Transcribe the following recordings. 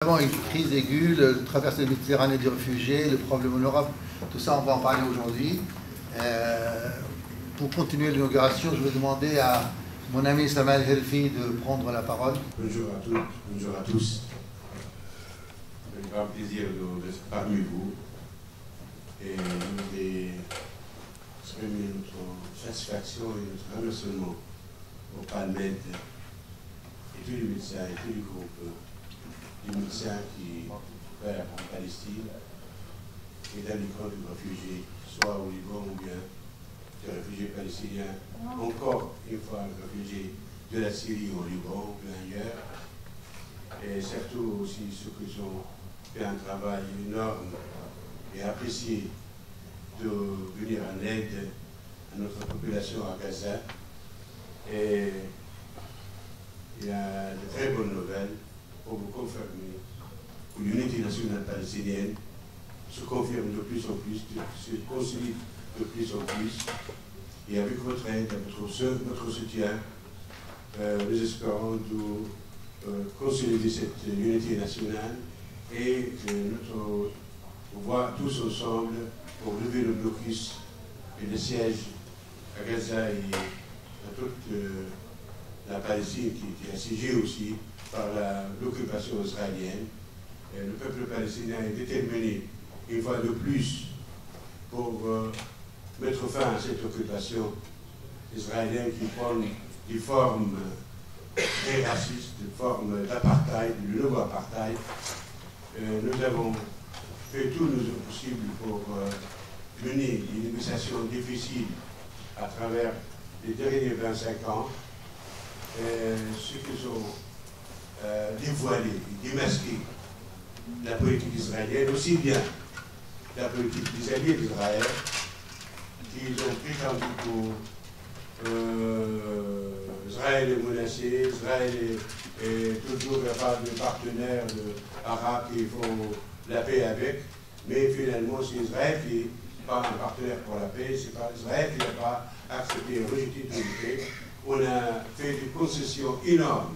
Une crise aiguë, le traversée de Méditerranée des réfugiés, le problème en Europe, tout ça on va en parler aujourd'hui. Pour continuer l'inauguration, je vais demander à mon ami Samuel Helfi de prendre la parole. Bonjour à toutes, bonjour à tous. C'est un grand plaisir d'être parmi vous et nous voulons exprimer notre satisfaction et notre remerciement au Palmed et tous les médecins et tous les groupes des médecins qui opèrent en Palestine et dans les camps de réfugiés, soit au Liban ou bien des réfugiés palestiniens, encore une fois réfugiés de la Syrie au Liban ou bien ailleurs, et surtout aussi ceux qui ont fait un travail énorme et apprécié de venir en aide à notre population à Gaza. Et il y a de très bonnes nouvelles pour vous confirmer que l'unité nationale palestinienne se confirme de plus en plus, se consolide de plus en plus. Et avec votre aide, notre soutien, nous espérons consolider cette unité nationale et voir tous ensemble pour lever le blocus et le siège à Gaza et à toute la Palestine qui est assiégée aussi par l'occupation israélienne. Et le peuple palestinien est déterminé une fois de plus pour mettre fin à cette occupation israélienne qui prend des formes très racistes, des formes d'apartheid, du nouveau apartheid. Nous avons fait tout le possible pour mener des négociations difficiles à travers les derniers 25 ans. Ceux qui ont dévoilé, démasqué la politique israélienne, aussi bien la politique des alliés d'Israël, qui ont prétendu qu'Israël est menacé, Israël est toujours capable de partenaires arabes qui font la paix avec, mais finalement c'est Israël qui n'est pas un partenaire pour la paix, c'est pas Israël qui n'a pas accepté et rejeté toute paix. On a fait des concessions énormes.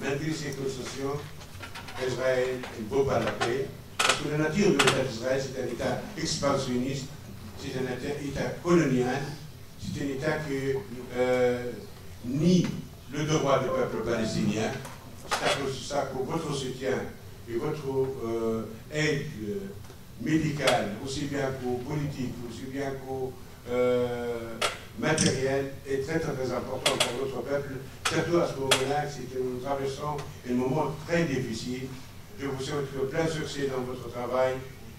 Malgré ces concessions, Israël ne vaut pas la paix, parce que la nature de l'État d'Israël, c'est un État expansionniste, c'est un État colonial, c'est un État qui nie le droit du peuple palestinien. C'est à cause de ça que votre soutien et votre aide médicale, aussi bien qu'au politique, aussi bien qu'au matériel, est très très important pour notre peuple, surtout à ce moment-là, c'est que nous traversons un moment très difficile. Je vous souhaite plein succès dans votre travail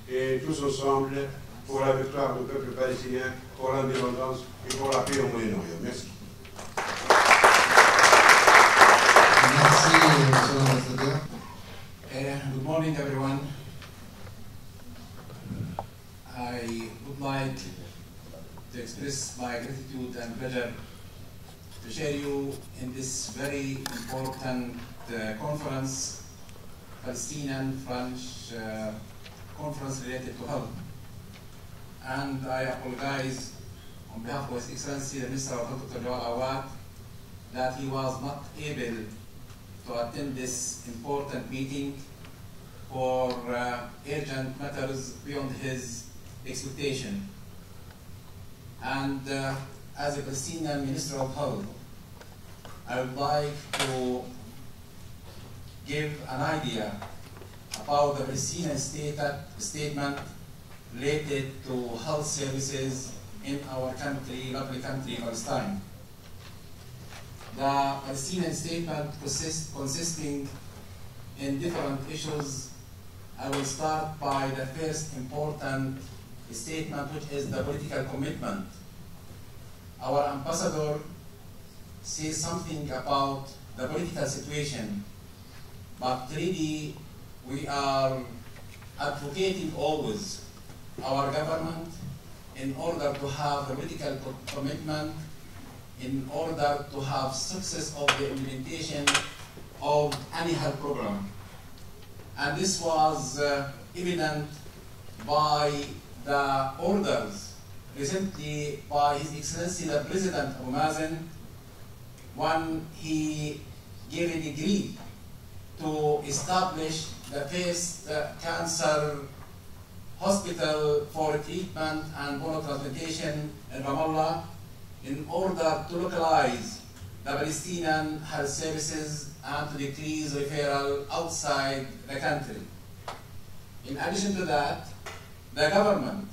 et tous ensemble pour la victoire du peuple palestinien, pour l'indépendance et pour la paix au Moyen-Orient. Merci. Merci, monsieur l'ambassadeur. Good morning, everyone. I would like to express my gratitude and pleasure to share you in this very important conference, Palestinian-French conference related to health. And I apologize on behalf of His Excellency the Minister of Health, Dr. Jawad Awad, that he was not able to attend this important meeting for urgent matters beyond his expectation. And as a Palestinian Minister of Health, I would like to give an idea about the Palestinian statement related to health services in our country, lovely country, Palestine. The Palestinian statement consisting in different issues. I will start by the first important statement, which is the political commitment. Our ambassador says something about the political situation, but really we are advocating always our government in order to have the political commitment, in order to have success of the implementation of any health program. And this was evident by the orders recently by His Excellency the President Abu Mazen when he gave a degree to establish the first cancer hospital for treatment and bone transplantation in Ramallah in order to localize the Palestinian health services and to decrease referral outside the country. In addition to that, the government,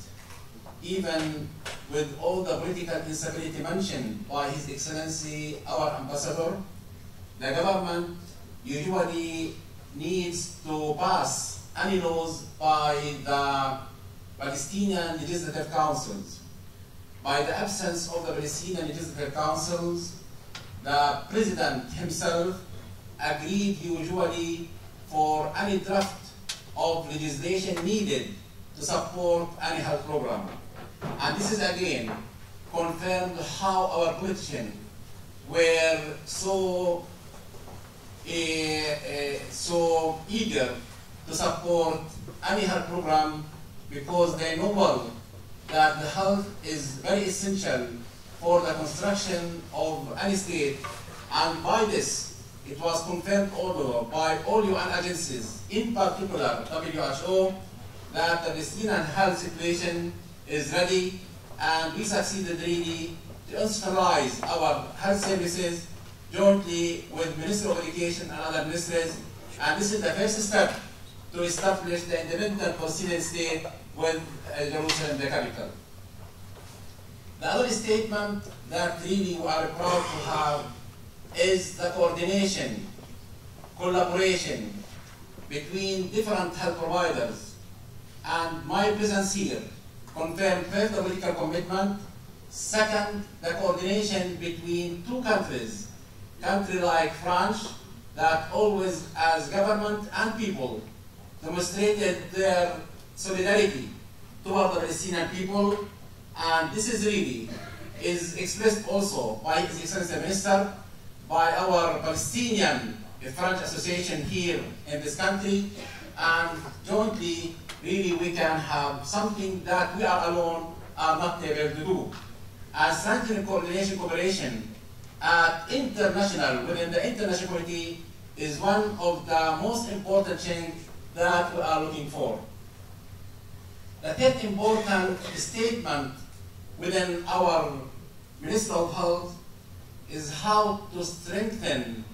even with all the political instability mentioned by His Excellency, our ambassador, the government usually needs to pass any laws by the Palestinian legislative councils. By the absence of the Palestinian legislative councils, the president himself agreed usually for any draft of legislation needed to support any health program. And this is again confirmed how our politicians were so eager to support any health program because they know well that the health is very essential for the construction of any state. And by this, it was confirmed also by all UN agencies, in particular WHO, that the Palestinian health situation is ready, and we succeeded really to institutionalize our health services jointly with Ministry of Education and other ministries, and this is the first step to establish the independent Palestinian state with Jerusalem the capital. The other statement that really we are proud to have is the coordination, collaboration between different health providers, and my presence here confirmed first the political commitment, second the coordination between two countries, country like France that always as government and people demonstrated their solidarity toward the Palestinian people, and this is really is expressed also by His Excellency the Minister, by our Palestinian French Association here in this country, and jointly really we can have something that we are alone are not able to do. And strengthening coordination, cooperation at international, within the international community is one of the most important things that we are looking for. The third important statement within our Ministry of Health is how to strengthen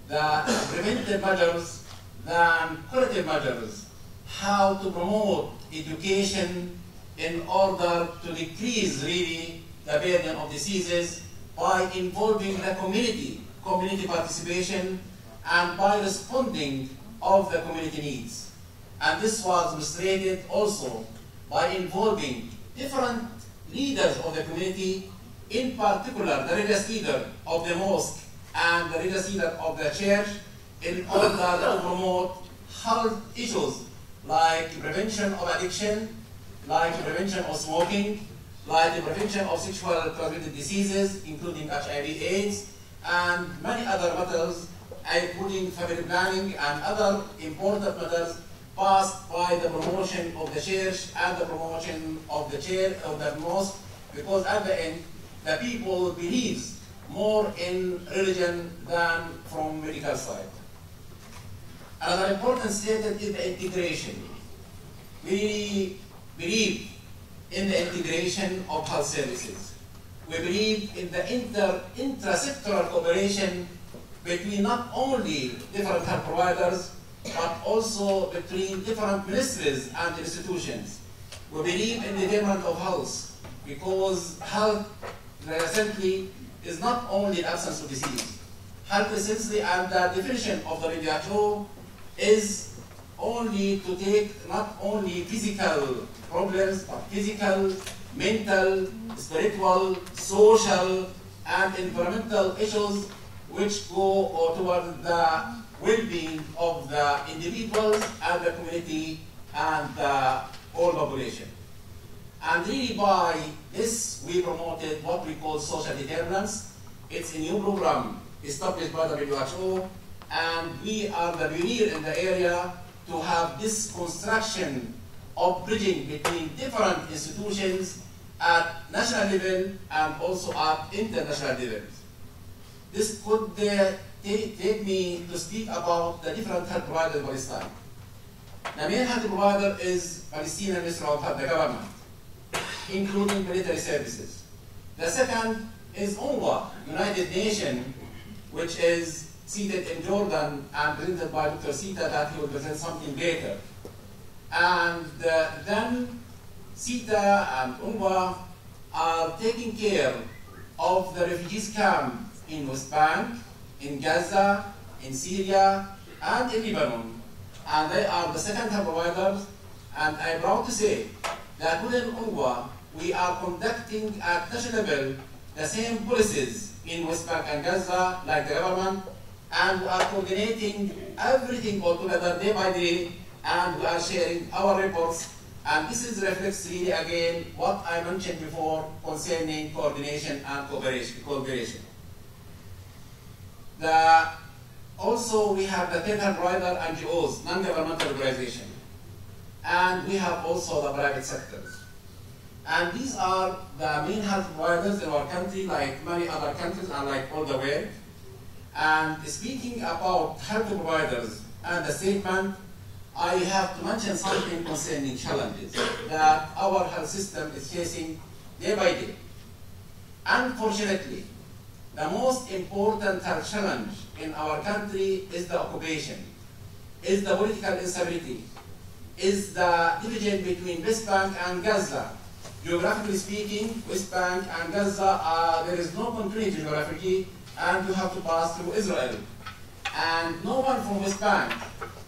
the preventive measures than curative measures, how to promote education in order to decrease really the burden of diseases by involving the community participation, and by responding of the community needs. And this was illustrated also by involving different leaders of the community, in particular the religious leader of the mosque and the religious leader of the church, in order to promote health issues like prevention of addiction, like prevention of smoking, like the prevention of sexually transmitted diseases, including HIV/AIDS, and many other matters, including family planning and other important matters passed by the promotion of the church and the promotion of the church of the mosque, because at the end, the people believes more in religion than from medical side. Another important statement is the integration. We believe in the integration of health services. We believe in the intra-sectoral cooperation between not only different health providers, but also between different ministries and institutions. We believe in the development of health, because health recently is not only the absence of disease. Health essentially, and the definition of the WHO is only to take not only physical problems, but physical, mental, spiritual, social, and environmental issues which go toward the well-being of the individuals and the community and the whole population. And really by this we promoted what we call social determinants. It's a new program established by the WHO, and we are the pioneer in the area to have this construction of bridging between different institutions at national level and also at international level. This could take me to speak about the different health providers in Palestine. The main health provider is Palestinian Ministry of Health, the government, including military services. The second is UNRWA, United Nations, which is seated in Jordan and presented by Dr. Sita, that he will present something later. And then Sita and UNRWA are taking care of the refugees camp in West Bank, in Gaza, in Syria, and in Lebanon. And they are the second health providers. And I'm proud to say that within UNRWA, we are conducting at national level the same policies in West Bank and Gaza like the government, and we are coordinating everything all together day by day, and we are sharing our reports. And this is reflects really again what I mentioned before concerning coordination and cooperation. Also, we have the third health provider NGOs, non-governmental organizations, and we have also the private sectors. And these are the main health providers in our country, like many other countries and like all the world. And speaking about health providers and the statement, I have to mention something concerning challenges that our health system is facing day by day. Unfortunately, the most important health challenge in our country is the occupation, is the political instability, is the division between West Bank and Gaza. Geographically speaking, West Bank and Gaza, there is no continuity geographically, and you have to pass through Israel. And no one from West Bank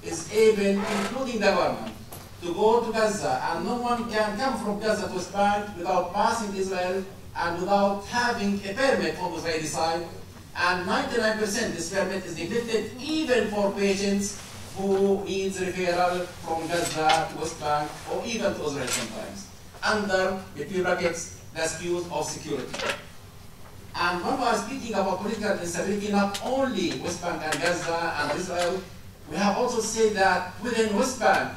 is able, including the government, to go to Gaza, and no one can come from Gaza to West Bank without passing Israel and without having a permit from the Israeli side. And 99% this permit is neglected even for patients who needs referral from Gaza to West Bank or even to Israel sometimes, under, between brackets, the excuse of security. And when we are speaking about political instability, not only West Bank and Gaza and Israel, we have also said that within West Bank,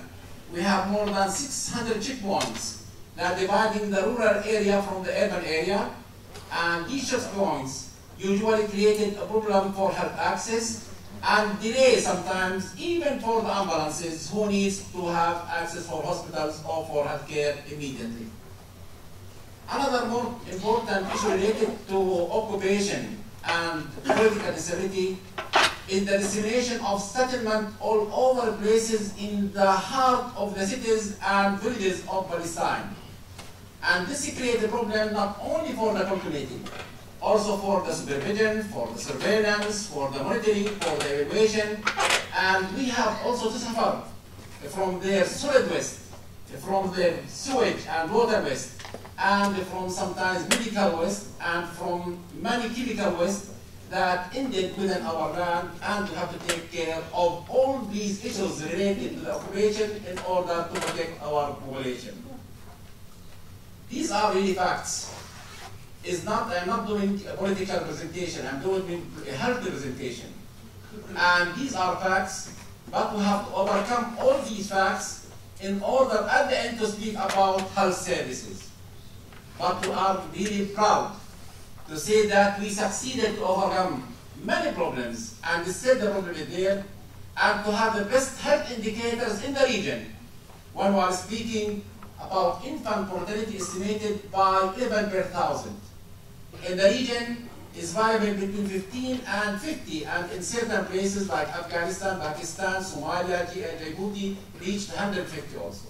we have more than 600 checkpoints that are dividing the rural area from the urban area, and these checkpoints usually created a problem for health access and delay sometimes even for the ambulances who needs to have access for hospitals or for healthcare immediately. Another more important issue related to occupation and political instability is the dissemination of settlement all over places in the heart of the cities and villages of Palestine. And this creates a problem not only for the community, also for the supervision, for the surveillance, for the monitoring, for the evaluation. And we have also to suffer from their solid waste, from their sewage and water waste, and from sometimes medical waste, and from many chemical waste that ended within our land, and we have to take care of all these issues related to the occupation in order to protect our population. These are really facts. I'm not doing a political presentation, I'm doing a health presentation. And these are facts, but we have to overcome all these facts in order at the end to speak about health services. But we are really proud to say that we succeeded to overcome many problems, and still the problem is there, and to have the best health indicators in the region when we are speaking about infant mortality estimated by 11 per 1,000. In the region is variable between 15 and 50, and in certain places like Afghanistan, Pakistan, Somalia, Djibouti reached 150 also.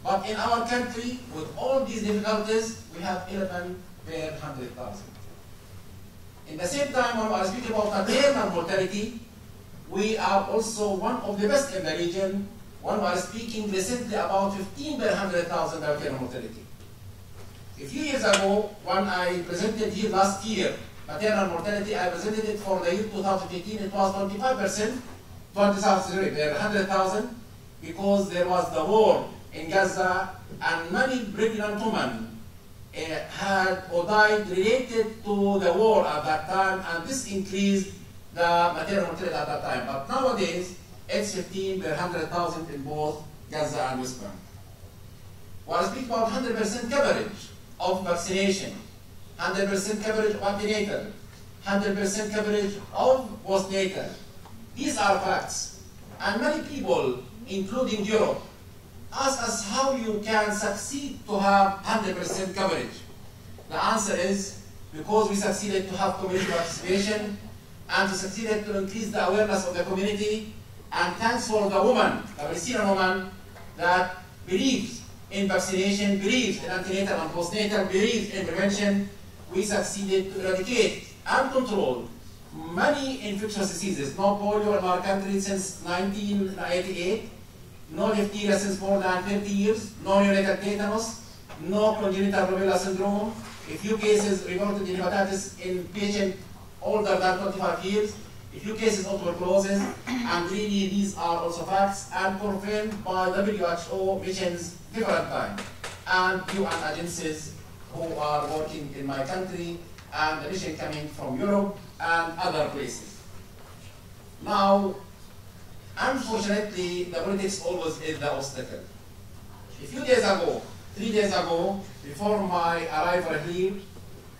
But in our country, with all these difficulties, we have 11 per 100,000. In the same time, when we are speaking about maternal mortality, we are also one of the best in the region when we are speaking recently about 15 per 100,000 maternal mortality. A few years ago, when I presented here last year, maternal mortality, I presented it for the year 2015, it was 25%, 20,000 per 100,000, because there was the war in Gaza, and many pregnant women had or died related to the war at that time, and this increased the maternal mortality at that time. But nowadays, it's 15 per 100,000 in both Gaza and West Bank. We are speaking about 100% coverage of vaccination, 100% coverage of antenatal, 100% coverage of postnatal. These are facts. And many people, including Europe, ask us how you can succeed to have 100% coverage. The answer is because we succeeded to have community participation and to succeeded to increase the awareness of the community, and thanks for the woman, the Palestinian woman, that believes in vaccination, believes in antenatal and postnatal, believes in prevention, we succeeded to eradicate and control many infectious diseases. No polio in our country since 1988, no diphtheria since more than 30 years, no neonatal tetanus, no congenital rubella syndrome, a few cases reported in hepatitis in patients older than 25 years, a few cases of tuberculosis, and really these are also facts and confirmed by WHO missions different times, and UN agencies who are working in my country, and the mission coming from Europe and other places. Now, unfortunately, the politics always is the obstacle. A few days ago, 3 days ago, before my arrival here,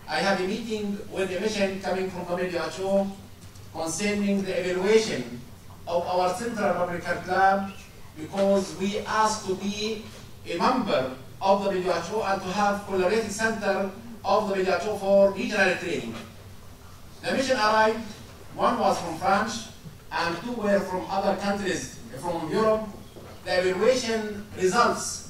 I had a meeting with a mission coming from WHO concerning the evaluation of our Central Public Health Lab, because we asked to be a member of the WHO and to have collaborative center of the WHO for regional training. The mission arrived, one was from France and two were from other countries from Europe. The evaluation results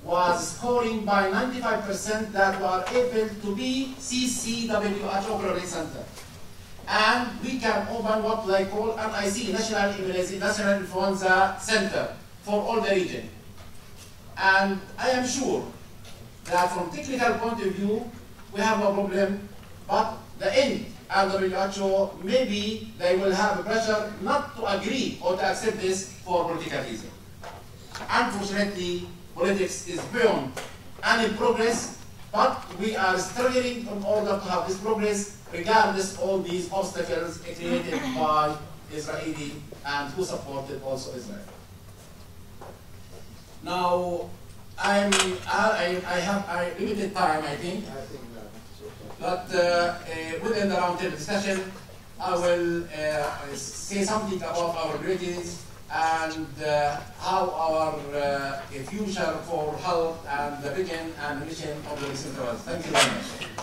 was scoring by 95% that we are able to be CCWHO collaborative center. And we can open what I call NIC, National Influenza Center, for all the region. And I am sure that from technical point of view, we have no problem, but the end and WHO, maybe they will have a pressure not to agree or to accept this for political reasons. Unfortunately, politics is beyond any progress, but we are struggling in order to have this progress regardless of all these obstacles created by Israeli and who supported also Israel. Now, I have limited time, I think. But within the roundtable discussion, I will say something about our priorities and how our future for health and the vision and mission of the decentralized. Thank you very much.